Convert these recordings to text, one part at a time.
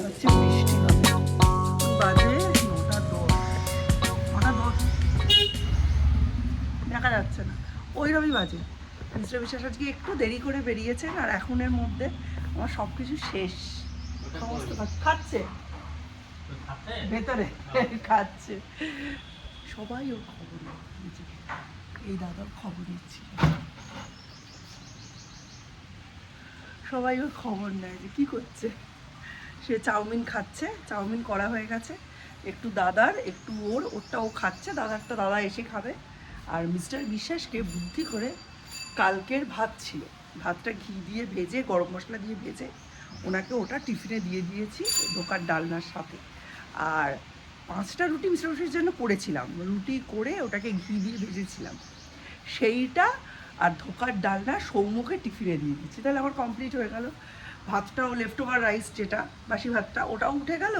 হচ্ছে বৃষ্টি হবে। বাজে 9:10, 9:10 দেখা যাচ্ছে না, ওইরকমই বাজে। মিস্টার বিশ্বাস আজকে একটু দেরি করে বেরিয়েছেন, আর এখনের মধ্যে আমার সব কিছু শেষ। সমস্ত কাজ খাচ্ছে ভেতরে, খাচ্ছে। সবাই ওর খবর নিচ্ছে, এই দাদার খবর নিচ্ছিল, সবাই ওর খবর নেয় যে কী করছে। সে চাউমিন খাচ্ছে, চাউমিন করা হয়ে গেছে, একটু দাদার একটু ওরটা ও খাচ্ছে, দাদারটা দাদা এসে খাবে। আর মিস্টার বিশ্বাসকে বুদ্ধি করে কালকের ভাত ছিল, ভাতটা ঘি দিয়ে ভেজে গরম মশলা দিয়ে ভেজে ওনাকে ওটা টিফিনে দিয়ে দিয়েছি ধোকার ডালনার সাথে। আর 5টা রুটি মিস্টার বিশ্বাসের জন্য করেছিলাম, রুটি করে ওটাকে ঘি দিয়ে ভেজেছিলাম, সেইটা আর ধোকার ডালনা সৌমুখে টিফিনে দিয়ে দিচ্ছি। তাহলে আমার কমপ্লিট হয়ে গেল। ভাতটাও লেফট ওভার রাইস যেটা বাসি ভাতটা ওটাও উঠে গেল,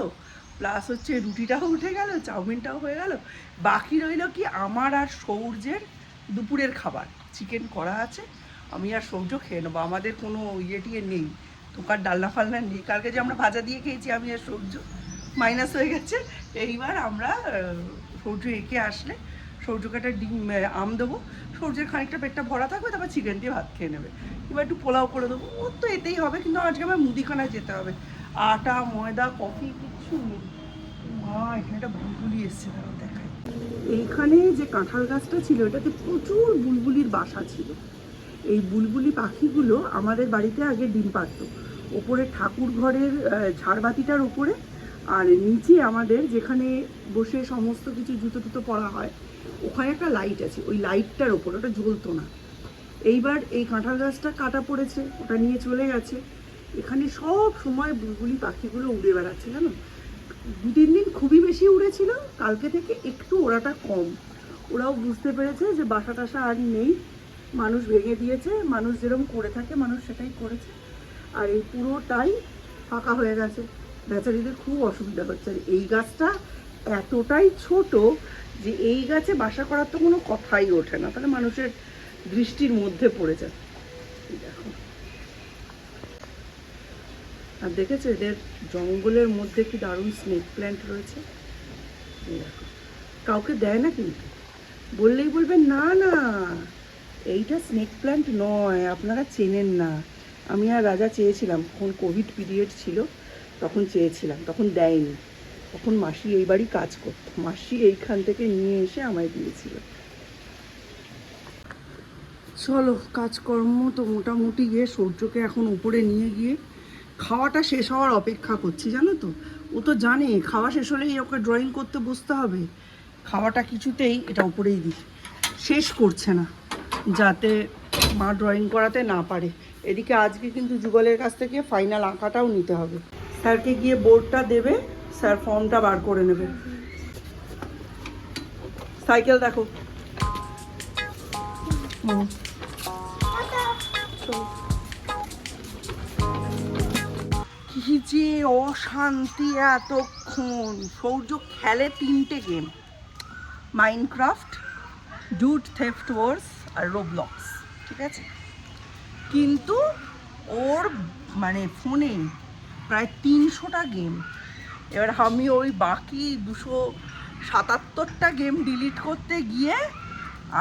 প্লাস হচ্ছে রুটিটাও উঠে গেল, চাউমিনটাও হয়ে গেল। বাকি রইল কি আমার আর সৌর্যের দুপুরের খাবার, চিকেন করা আছে, আমি আর সৌর্য খেয়ে নেবো। আমাদের কোনো টিয়ে নেই, ধোকার ডালনা ফালনা নেই। কালকে যে আমরা ভাজা দিয়ে খেয়েছি আমি আর সৌর্য, মাইনাস হয়ে গেছে। এইবার আমরা সৌর্য এঁকে আসলে সৌর্যকে একটা আম দেবো, সৌর্যের খানিকটা পেটটা ভরা থাকবে, তারপর চিকেন দিয়ে ভাত খেয়ে নেবে। এবার একটু পোলাও করে দেবো, ওর তো এতেই হবে। কিন্তু আজকে আমার মুদিখানায় যেতে হবে, আটা ময়দা কফি কিচ্ছু নেই। মা এখানে একটা বুলবুলি এসছে, তারা দেখায়। এইখানে যে কাঁঠাল গাছটা ছিল এটাতে প্রচুর বুলবুলির বাসা ছিল। এই বুলবুলি পাখিগুলো আমাদের বাড়িতে আগে ডিম পাড়তো, ওপরে ঠাকুর ঘরের ঝাড়বাতিটার উপরে, আর নিচে আমাদের যেখানে বসে সমস্ত কিছু জুতো টুতো পরা হয় ওখানে একটা লাইট আছে, ওই লাইটটার ওপর, ওটা জ্বলতো না। এইবার এই কাঁঠাল গাছটা কাটা পড়েছে, ওটা নিয়ে চলে গেছে। এখানে সব সময় বুলবুলি পাখিগুলো উড়ে বেড়াচ্ছে, জানো। 2-3 দিন খুবই বেশি উড়েছিল, কালকে থেকে একটু ওড়াটা কম। ওরাও বুঝতে পেরেছে যে বাসা টাসা আর নেই, মানুষ ভেঙে দিয়েছে, মানুষ যেরকম করে থাকে মানুষ সেটাই করেছে। আর এই পুরোটাই ফাঁকা হয়ে গেছে, বেচারিদের খুব অসুবিধা হচ্ছে। আর এই গাছটা এতটাই ছোট যে এই গাছে বাসা করার তো কোনো কথাই ওঠে না, তাহলে মানুষের দৃষ্টির মধ্যে পড়ে যায়। দেখো, আর দেখেছো এদের জঙ্গলের মধ্যে কি দারুণ স্নেক প্ল্যান্ট রয়েছে। দেখো, কাউকে দেয় না, কিন্তু বললেই বলবে না না এইটা স্নেক প্ল্যান্ট নয়, আপনারা চেনেন না। আমি আর রাজা চেয়েছিলাম, তখন কোভিড পিরিয়ড ছিল, তখন চেয়েছিলাম, তখন দেয়নি। তখন মাসি এই বাড়ি কাজ করত, মাসি এইখান থেকে নিয়ে এসে আমায় দিয়েছিল। চলো, কাজকর্ম তো মোটামুটি গিয়ে সূর্যকে এখন উপরে নিয়ে গিয়ে খাওয়াটা শেষ হওয়ার অপেক্ষা করছি, জানো তো। ও তো জানে খাওয়া শেষ হলেই ওকে ড্রয়িং করতে বসতে হবে। খাওয়াটা কিছুতেই এটা উপরেই দিই, শেষ করছে না, যাতে মা ড্রয়িং করাতে না পারে। এদিকে আজকে কিন্তু যুগলের কাছ থেকে ফাইনাল আঁকাটাও নিতে হবে। স্যারকে গিয়ে বোর্ডটা দেবে, স্যার ফর্মটা বার করে নেবে। সাইকেল দেখো। কি যে অশান্তি এতক্ষণ। সৌর্য খেলে 3টে গেম, মাইনক্রাফট, ডুড থেফট ওয়ার্স আর রোবলক্স, ঠিক আছে। কিন্তু ওর মানে ফোনে প্রায় 300টা গেম। এবার আমি ওই বাকি 277টা গেম ডিলিট করতে গিয়ে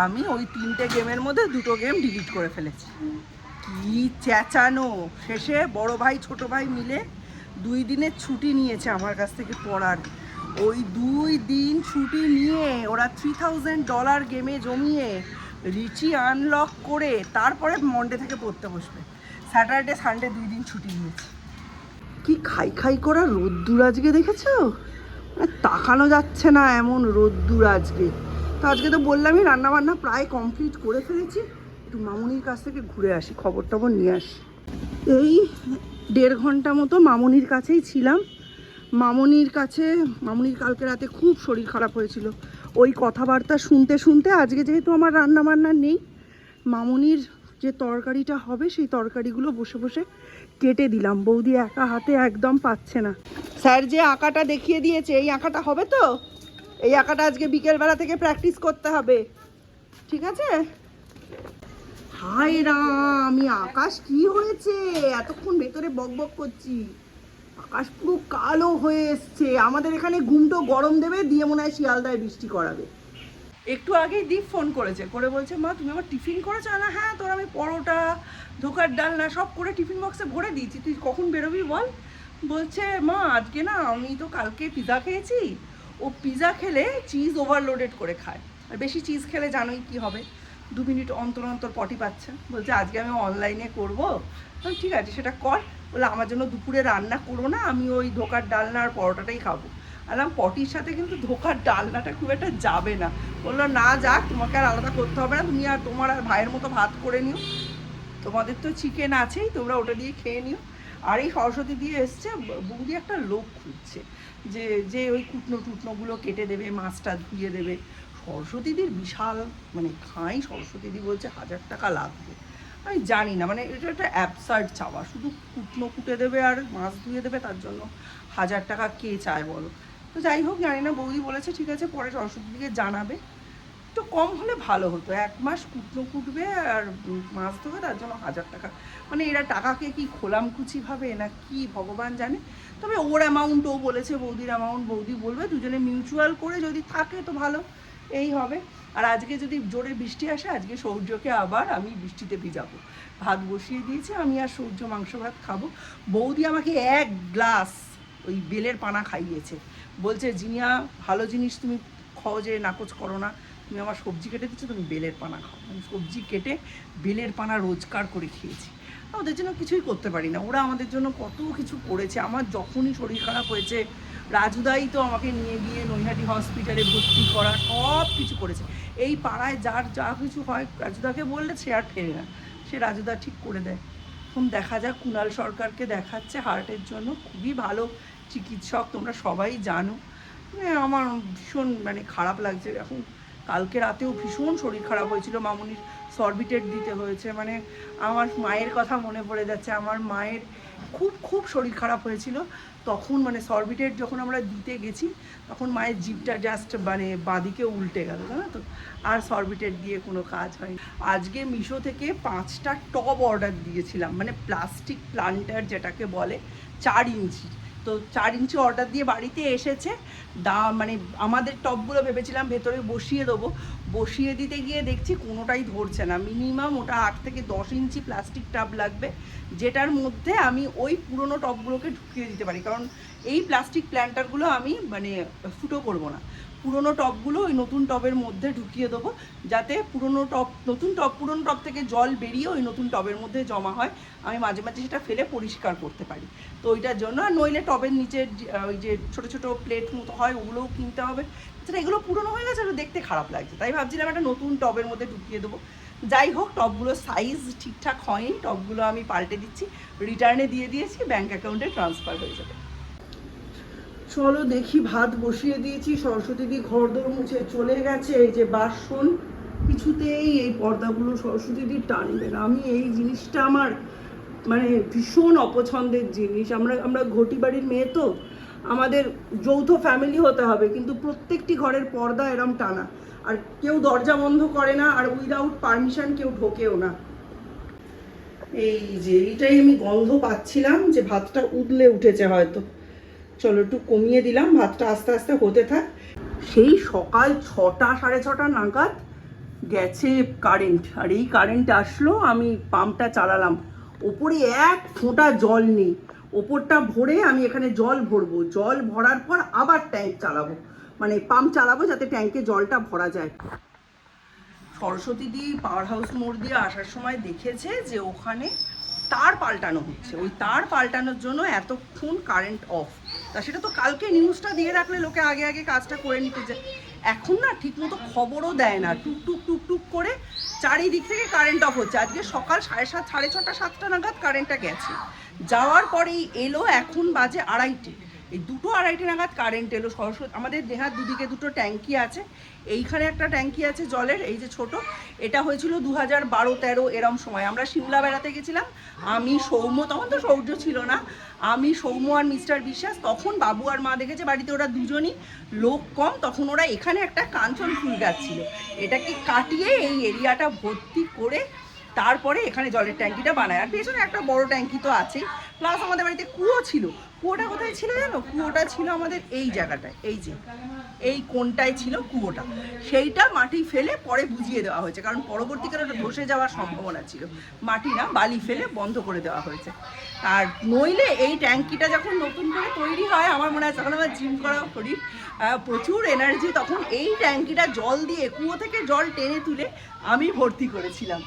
আমি ওই 3টে গেমের মধ্যে 2টো গেম ডিলিট করে ফেলেছি। কি চেঁচানো। শেষে বড় ভাই ছোট ভাই মিলে 2 দিনের ছুটি নিয়েছে আমার কাছ থেকে পড়ার। ওই 2 দিন ছুটি নিয়ে ওরা $3000 গেমে জমিয়ে রিচি আনলক করে তারপরে মন্ডে থেকে পড়তে বসবে। স্যাটারডে সানডে 2 দিন ছুটি নিয়েছে। কি খাই খাই করা রোদ্দুর আজকে, দেখেছো? তাকানো যাচ্ছে না এমন রোদ্দুর আজকে। তো আজকে তো বললামই রান্নাবান্না প্রায় কমপ্লিট করে ফেলেছি। একটু মামুনির কাছ থেকে ঘুরে আসি, খবর টবর নিয়ে আসি। এই 1.5 ঘন্টা মতো মামুনির কাছেই ছিলাম। মামুনির কালকে রাতে খুব শরীর খারাপ হয়েছিল। ওই কথাবার্তা শুনতে শুনতে আজকে যেহেতু আমার রান্না বান্না নেই, মামুনির যে তরকারিটা হবে সেই তরকারিগুলো বসে বসে কেটে দিলাম। বৌদি একা হাতে একদম পাচ্ছে না। স্যার যে আঁকাটা দেখিয়ে দিয়েছে এই আঁকাটা হবে তো, এই আঁকাটা আজকে বিকেলবেলা থেকে প্র্যাকটিস করতে হবে, ঠিক আছে? হায় রাম, আমি আকাশ কি হয়েছে এতক্ষণ ভেতরে বক বক করছি। আকাশ পুরো কালো হয়ে এসছে। আমাদের এখানে ঘুমটো গরম দেবে, দিয়ে মনে হয় শিয়ালদায় বৃষ্টি করাবে। একটু আগেই দীপ ফোন করেছে, করে বলছে মা তুমি আমার টিফিন করেছো? না হ্যাঁ, তোর আমি পরোটা, ধোকার ডালনা সব করে টিফিন বক্সে ভরে দিয়েছি, তুই কখন বেরোবি বল। বলছে মা আজকে না আমি তো কালকে পিৎজা খেয়েছি, ও পিৎজা খেলে চিজ ওভারলোডেড করে খায়, আর বেশি চিজ খেলে জানোই কি হবে, 2 মিনিট অন্তর অন্তর পটি পাচ্ছে। বলছে আজকে আমি অনলাইনে করবো। ঠিক আছে সেটা কর। বলে আমার জন্য দুপুরে রান্না করো না, আমি ওই ধোকার ডালনা আর পরোটাটাই খাবো। আলাম পটির সাথে কিন্তু ধোকার ডালনাটা খুব একটা যাবে না। বললো না যাক, তোমাকে আর আলাদা করতে হবে না, তুমি আর তোমার আর ভাইয়ের মতো ভাত করে নিও, তোমাদের তো চিকেন আছেই, তোমরা ওটা দিয়ে খেয়ে নিও। আর এই সরস্বতী দিয়ে এসছে, বৌদি একটা লোক খুঁজছে যে যে ওই কুটনো টুটনোগুলো কেটে দেবে, মাছটা ধুয়ে দেবে। সরস্বতীদির বিশাল মানে খাই, সরস্বতীদি বলছে 1000 টাকা লাগবে। আমি জানি না, মানে এটা একটা অ্যাবসার্ড চাওয়া, শুধু কুটনো কুটে দেবে আর মাছ ধুয়ে দেবে, তার জন্য 1000 টাকা কে চায় বলো। তো যাই হোক জানি না, বৌদি বলেছে ঠিক আছে পরে সরস্বতীদিকে জানাবে, একটু কম হলে ভালো হতো। 1 মাস কুটনো কুটবে আর মাছ ধোবে, তার জন্য 1000 টাকা। মানে এরা টাকাকে কি খোলামকুচি ভাবে না কি ভগবান জানে। তবে ওর অ্যামাউন্ট ও বলেছে, বৌদির অ্যামাউন্ট বৌদি বলবে, দুজনে মিউচুয়াল করে যদি থাকে তো ভালো, এই হবে। আর আজকে যদি জোরে বৃষ্টি আসে, আজকে সৌর্যকে আবার আমি বৃষ্টিতে ভিজাবো। ভাত বসিয়ে দিয়েছি, আমি আর সৌর্য মাংস ভাত খাবো। বৌদি আমাকে 1 গ্লাস ওই বেলের পানা খাইয়েছে, বলছে জিনিয়া ভালো জিনিস তুমি সহজে নাকচ করো না, তুমি আমার সবজি কেটে দিচ্ছ, তুমি বেলের পানা খাও। আমি সবজি কেটে বেলের পানা রোজগার করে খেয়েছি। ওদের জন্য কিছুই করতে পারি না, ওরা আমাদের জন্য কত কিছু করেছে। আমার যখনই শরীর খারাপ হয়েছে, রাজুদাই তো আমাকে নিয়ে গিয়ে নৈহাটি হসপিটালে ভর্তি করা, সব কিছু করেছে। এই পাড়ায় যার যা কিছু হয় রাজুদাকে বললে সে আর ফেরে না, সে রাজুদা ঠিক করে দেয়। এখন দেখা যাক, কুণাল সরকারকে দেখাচ্ছে হার্টের জন্য, খুবই ভালো চিকিৎসক, তোমরা সবাই জানো। আমার ভীষণ মানে খারাপ লাগছে এখন। কালকে রাতেও ভীষণ শরীর খারাপ হয়েছিল, মামুনির সরবিটেট দিতে হয়েছে। মানে আমার মায়ের কথা মনে পড়ে যাচ্ছে, আমার মায়ের খুব খুব শরীর খারাপ হয়েছিল তখন, মানে সরবিটেট যখন আমরা দিতে গেছি তখন মায়ের জিভটা জাস্ট মানে বাঁদিকে উল্টে গেল, জানো তো। আর সরবিটেট দিয়ে কোনো কাজ হয়নি। আজকে মিশো থেকে 5টা টব অর্ডার দিয়েছিলাম, মানে প্লাস্টিক প্লান্টার যেটাকে বলে, 4 ইঞ্চি। তো 4 ইঞ্চি অর্ডার দিয়ে বাড়িতে এসেছে। মানে আমাদের টবগুলো ভেবেছিলাম ভেতরে বসিয়ে দেবো, বসিয়ে দিতে গিয়ে দেখছি কোনোটাই ধরছে না। মিনিমাম ওটা 8 থেকে 10 ইঞ্চি প্লাস্টিক টাব লাগবে, যেটার মধ্যে আমি ওই পুরনো টবগুলোকে ঢুকিয়ে দিতে পারি। কারণ এই প্লাস্টিক প্ল্যান্টারগুলো আমি মানে ফুটো করব না, পুরনো টবগুলো ওই নতুন টবের মধ্যে ঢুকিয়ে দেবো, যাতে পুরনো টব থেকে জল বেরিয়ে ওই নতুন টবের মধ্যে জমা হয়, আমি মাঝে মাঝে সেটা ফেলে পরিষ্কার করতে পারি। তো ওইটার জন্য, আর নইলে টবের নিচে ওই যে ছোটো ছোটো প্লেট মতো হয় ওগুলোও কিনতে হবে। সেটা এগুলো পুরনো হয়ে গেছে, দেখতে খারাপ লাগছে, তাই ভাবছিলাম একটা নতুন টবের মধ্যে ঢুকিয়ে দেবো। যাই হোক, টবগুলোর সাইজ ঠিকঠাক হয়নি, টবগুলো আমি পাল্টে দিচ্ছি, রিটার্নে দিয়ে দিয়েছি, ব্যাঙ্ক অ্যাকাউন্টে ট্রান্সফার হয়ে যাবে। চলো দেখি, ভাত বসিয়ে দিয়েছি, সরস্বতীদি ঘরদোর মুছে চলে গেছে। এই যে বাসন, কিছুতেই এই পর্দাগুলো সরস্বতীদি টানবে না। আমি এই জিনিসটা আমার মানে ভীষণ অপছন্দের জিনিস। আমরা ঘটি বাড়ির মেয়ে, তো আমাদের যৌথ ফ্যামিলি হতে হবে, কিন্তু প্রত্যেকটি ঘরের পর্দা এরম টানা, আর কেউ দরজা বন্ধ করে না, আর উইদাউট পারমিশন কেউ ঢোকেও না। এই যে এইটাই আমি গন্ধ পাচ্ছিলাম যে ভাতটা উদলে উঠেছে হয়তো। চলো একটু কমিয়ে দিলাম, ভাতটা আস্তে আস্তে হতে থাক। সেই সকাল 6টা 6:30 নাগাদ গেছে কারেন্ট, আর এই কারেন্ট আসলো, আমি পাম্পটা চালালাম, ওপরে 1 ফোঁটা জল নেই। ওপরটা ভরে আমি এখানে জল ভরবো, জল ভরার পর আবার ট্যাঙ্ক চালাবো, মানে পাম্প চালাবো যাতে ট্যাঙ্কে জলটা ভরা যায়। সরস্বতীদি পাওয়ার হাউস মোড় দিয়ে আসার সময় দেখেছে যে ওখানে তার পাল্টানো হচ্ছে, ওই তার পাল্টানোর জন্য এতক্ষণ কারেন্ট অফ। তা সেটা তো কালকে নিউজটা দিয়ে রাখলে লোকে আগে আগে কাজটা করে নিতে যায়। এখন না ঠিকমতো খবরও দেয় না, টুকটুক টুকটুক করে চারিদিক থেকে কারেন্ট অফ হচ্ছে। আজকে সকাল 7:30 6:30 7টা নাগাদ কারেন্টটা গেছে, যাওয়ার পরেই এলো, এখন বাজে 2:30। এই 2টো 2:30 নাগাদ কারেন্ট এলো। সরস্বতী আমাদের দেহার দুদিকে 2টো ট্যাঙ্কি আছে, এইখানে একটা ট্যাঙ্কি আছে জলের, এই যে ছোট, এটা হয়েছিল 2012-13 এরম সময়। আমরা সিমলা বেড়াতে গেছিলাম, আমি সৌম্য, তখন তো সৌর্য ছিল না, আমি সৌম্য আর মিস্টার বিশ্বাস। তখন বাবু আর মা দেখেছে বাড়িতে, ওরা দুজনই, লোক কম, তখন ওরা এখানে একটা কাঞ্চন ফুল গাছ ছিল, এটাকে কাটিয়ে এই এরিয়াটা ভর্তি করে তারপরে এখানে জলের ট্যাঙ্কিটা বানায়। আর পেছনে একটা বড় ট্যাঙ্কি তো আছেই, প্লাস আমাদের বাড়িতে কুয়ো ছিল, কুয়োটা কোথায় ছিল জানো? কুয়োটা ছিল আমাদের এই জায়গাটায়, এই যে এই কোণটায় ছিল কুয়োটা। সেইটা মাটি ফেলে পরে বুঝিয়ে দেওয়া হয়েছে, কারণ পরবর্তীকালে ওটা ধসে যাওয়ার সম্ভাবনা ছিল। মাটি না, বালি ফেলে বন্ধ করে দেওয়া হয়েছে। আর নইলে এই ট্যাঙ্কিটা যখন নতুন করে তৈরি হয়, আমার মনে হয় তখন আমার জিম করা শরীর, প্রচুর এনার্জি, তখন এই ট্যাঙ্কিটা জল দিয়ে কুয়ো থেকে জল টেনে তুলে আমি ভর্তি করেছিলাম।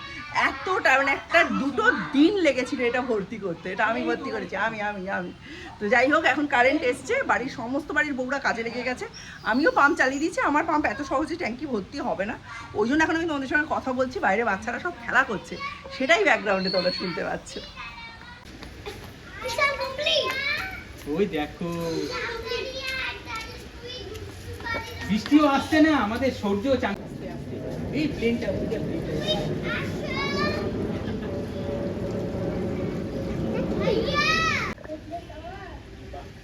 এতটা মানে একটা দুটো দিন লেগেছিল এটা ভর্তি করতে, এটা আমি ভর্তি করেছি, আমি আমি আমি তো যাই হোক, এখন কারেন্ট এসছে, বাড়ির সমস্ত বাড়ির বউরা কাজে লেগে গেছে, আমিও পাম্প চালিয়ে দিচ্ছি। আমার পাম্প এত সহজে ট্যাঙ্কি ভর্তি হবে না, ওই জন্য এখন আমি তোমাদের সঙ্গে কথা বলছি, বাইরে বাচ্চারা সব খেলা করছে, সেটাই ব্যাকগ্রাউন্ডে তোমরা শুনতে পাচ্ছ। ওই দেখো বৃষ্টিও আসছে না, আমাদের সূর্য এই প্লেনটা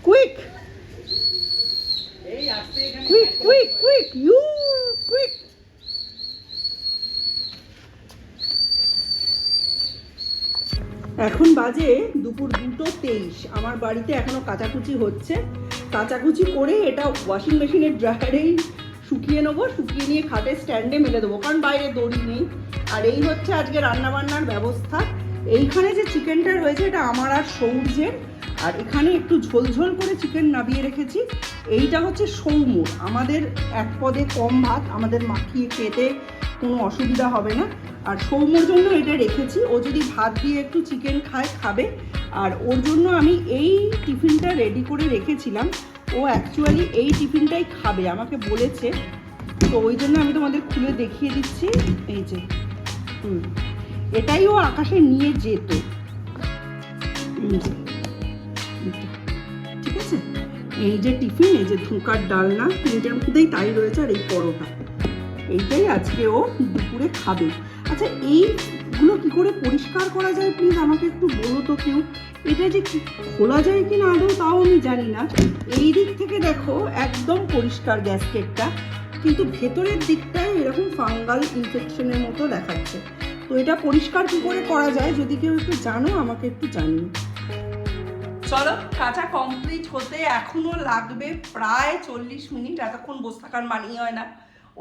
quick quick quick quick you quick. এখন বাজে দুপুর 2:23। আমার বাড়িতে এখনো কাচাকুচি হচ্ছে, কাচাকুচি করে এটা ওয়াশিং মেশিনের ড্রায়ারেই শুকিয়ে নেবো, শুকিয়ে নিয়ে খাটের স্ট্যান্ডে মেলে দেবো, কারণ বাইরে দড়ি নেই। আর এই হচ্ছে আজকে রান্নাবান্নার ব্যবস্থা। এইখানে যে চিকেনটা রয়েছে এটা আমার আর সৌর্যের, আর এখানে একটু ঝোলঝোল করে চিকেন নাবিয়ে রেখেছি। এইটা হচ্ছে সৌমুর, আমাদের এক পদে কম ভাত, আমাদের মাখিয়ে খেতে কোনো অসুবিধা হবে না। আর সৌমুর জন্য এটা রেখেছি, ও যদি ভাত দিয়ে একটু চিকেন খায় খাবে। আর ওর জন্য আমি এই টিফিনটা রেডি করে রেখেছিলাম, ও অ্যাকচুয়ালি এই টিফিনটাই খাবে আমাকে বলেছে, তো ওই জন্য আমি তোমাদের খুলে দেখিয়ে দিচ্ছি। এই যে এটাই ও আকাশে নিয়ে যেত, ঠিক আছে। এই যে টিফিন, এই যে ধোঁকার ডালনা, তিনটের মধ্যেই তাই রয়েছে, আর এই পরোটা, এইটাই আজকে ও দুপুরে খাবে। আচ্ছা, এইগুলো কি করে পরিষ্কার করা যায় প্লিজ আমাকে একটু বলো তো কেউ। এটা যে কি খোলা যায় কি না আদৌ তাও আমি জানি না। এই দিক থেকে দেখো একদম পরিষ্কার গ্যাসকেটটা, কিন্তু ভেতরের দিকটায় এরকম ফাঙ্গাল ইনফেকশনের মতো দেখাচ্ছে। তো এটা পরিষ্কার কি করে করা যায়, যদি কেউ একটু জানো আমাকে একটু জানিও। চলো, কাঁচা কমপ্লিট হতে এখনো লাগবে প্রায় 40 মিনিট, এতক্ষণ বসে থাকার মানিয়ে হয় না।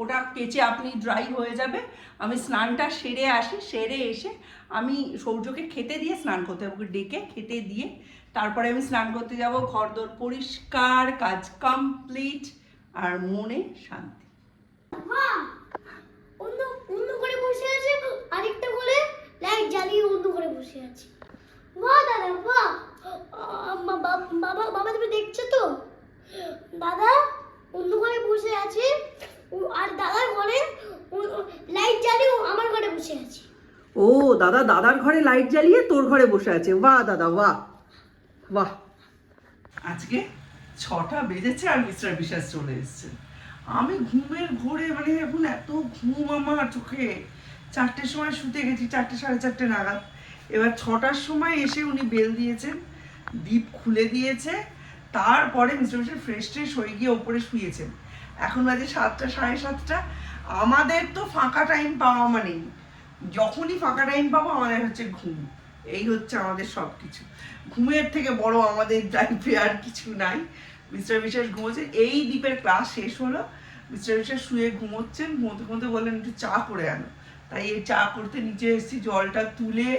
ওটা কেচে আপনি ড্রাই হয়ে যাবে। আমি স্নানটা সেরে আসি, সেরে এসে আমি সৌর্যকে খেতে দিয়ে স্নান করতে যাবো, ডেকে খেতে দিয়ে তারপরে আমি স্নান করতে যাব। ঘরদোর পরিষ্কার, কাজ কমপ্লিট, আর মনে শান্তি। অন্য করে বসে আছে, আরেকটা বলে লাইট জ্বালিয়ে অন্য করে বসে আছে। বাহ দাদা বাহ, বাবা বাবা তুমি দেখছো তো, দাদা অন্য ঘরে বসে আছে, আর দাদার ঘরে লাইট জ্বালিয়ে আমার ঘরে বসে আছে। ও দাদা দাদার ঘরে লাইট জ্বালিয়ে তোর ঘরে বসে আছে, বাহ দাদা বাহ বাহ। আজকে 6টা বেজেছে আর মিস্টার বিশ্বাস চলে এসেছে। আমি ঘুমের ঘোরে মানে এখন এত ঘুম আমার চোখে, 4টের সময় শুতে গেছি, 4টে 4:30 নাগাদ। এবার 6টার সময় এসে উনি বেল দিয়েছেন, দীপ খুলে দিয়েছে, তারপরে মিস্টার বিশ্বাস ফ্রেশ ট্রেশ হয়ে গিয়ে ওপরে শুয়েছেন। এখন বাজে 7টা 7:30। আমাদের তো ফাঁকা টাইম পাওয়া মানেই, যখনই ফাঁকা টাইম পাবো আমাদের হচ্ছে ঘুম, এই হচ্ছে আমাদের সব কিছু। ঘুমের থেকে বড় আমাদের লাইফে আর কিছু নাই। মিস্টার বিশ্বাস ঘুমোচ্ছে, এই দ্বীপের ক্লাস শেষ হলো, মিস্টার বিশ্বাস শুয়ে ঘুমোচ্ছেন, ঘুমোতে ঘুমোতে বললেন একটু চা করে আনো। তাই এই চা করতে নিচে এসেছি, জলটা তুলে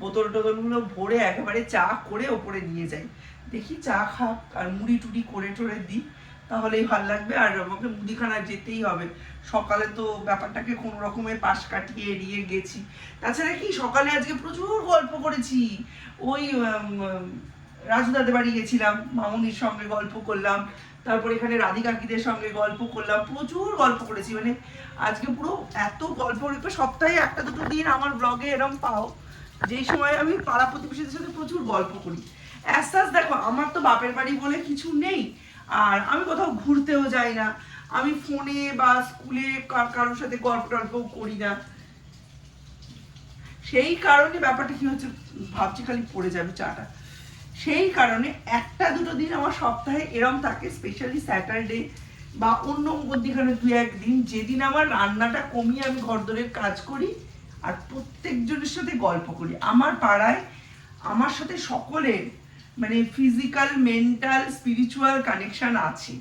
বোতল টোতলগুলো ভরে একেবারে চা করে ওপরে নিয়ে যাই। দেখি চা খাক আর মুড়ি টুড়ি করে টোরে দিই, তাহলেই ভাল লাগবে। আর আমাকে মুদিখানা যেতেই হবে, সকালে তো ব্যাপারটাকে কোনো রকমের পাশ কাটিয়ে এড়িয়ে গেছি। তাছাড়া কি সকালে আজকে প্রচুর গল্প করেছি, ওই রাজুদাদের বাড়ি গেছিলাম, মামুনির সঙ্গে গল্প করলাম, তারপর এখানে রাধিকাকিদের সঙ্গে গল্প করলাম, প্রচুর গল্প করেছি। মানে আজকে পুরো এত গল্প, সপ্তাহে 1-2 দিন আমার ব্লগে এরকম পাও যেই সময় আমি পাড়া প্রতিবেশীদের সাথে প্রচুর গল্প করি। আস্তে দেখো, আমার তো বাপের বাড়ি বলে কিছু নেই, আর আমি কোথাও ঘুরতেও যাই না, আমি ফোনে বা স্কুলে কারোর সাথে গল্প টল্পও করি না। সেই কারণে ব্যাপারটা কি হচ্ছে, ভাবছি খালি পড়ে যাবে চাটা। সেই কারণে 1-2 দিন আমার সপ্তাহে এরম থাকে, স্পেশালি স্যাটারডে বা অন্য মধ্যখানে 2-1 দিন, যেদিন আমার রান্নাটা কমিয়ে আমি ঘরদোরের কাজ করি আর প্রত্যেকজনের সাথে গল্প করি। আমার পাড়ায় আমার সাথে সকলের মানে ফিজিক্যাল, মেন্টাল, স্পিরিচুয়াল কানেকশন আছে।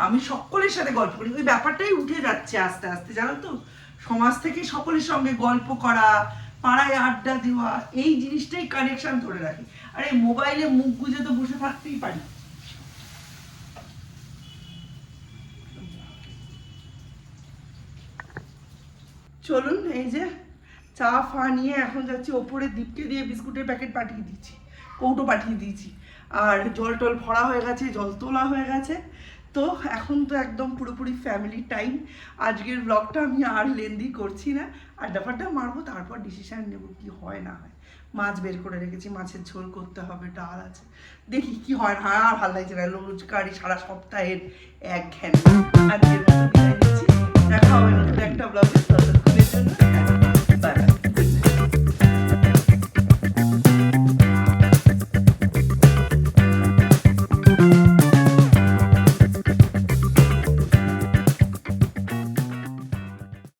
আমি সকলের সাথে গল্প করি, ওই ব্যাপারটাই উঠে যাচ্ছে আস্তে আস্তে, জানো তো, সমাজ থেকে সকলের সঙ্গে গল্প করা, পাড়ায় আড্ডা দেওয়া, এই জিনিসটাই কানেকশন ধরে রাখে। আর এই মোবাইলে মুখ গুজে তো বসে থাকতেই পারি। চলুন, এই যে চা ফা নিয়ে এখন যাচ্ছি ওপরে, দীপকে দিয়ে বিস্কুটের প্যাকেট পাঠিয়ে দিচ্ছি, কৌটো পাঠিয়ে দিয়েছি, আর জল টল ভরা হয়ে গেছে, জল তোলা হয়ে গেছে। তো এখন তো একদম পুরোপুরি ফ্যামিলি টাইম। আজকের ব্লগটা আমি আর লেন্দি করছি না, আড্ডা মারবো, তারপর ডিসিশন নেবো কি হয় না হয়। মাছ বের করে রেখেছি, মাছের ঝোল করতে হবে, ডাল আছে, দেখি কি হয় না। আর ভালো লাগছে না রোজকারই সারা সপ্তাহের এক ঘ্যান। আজকের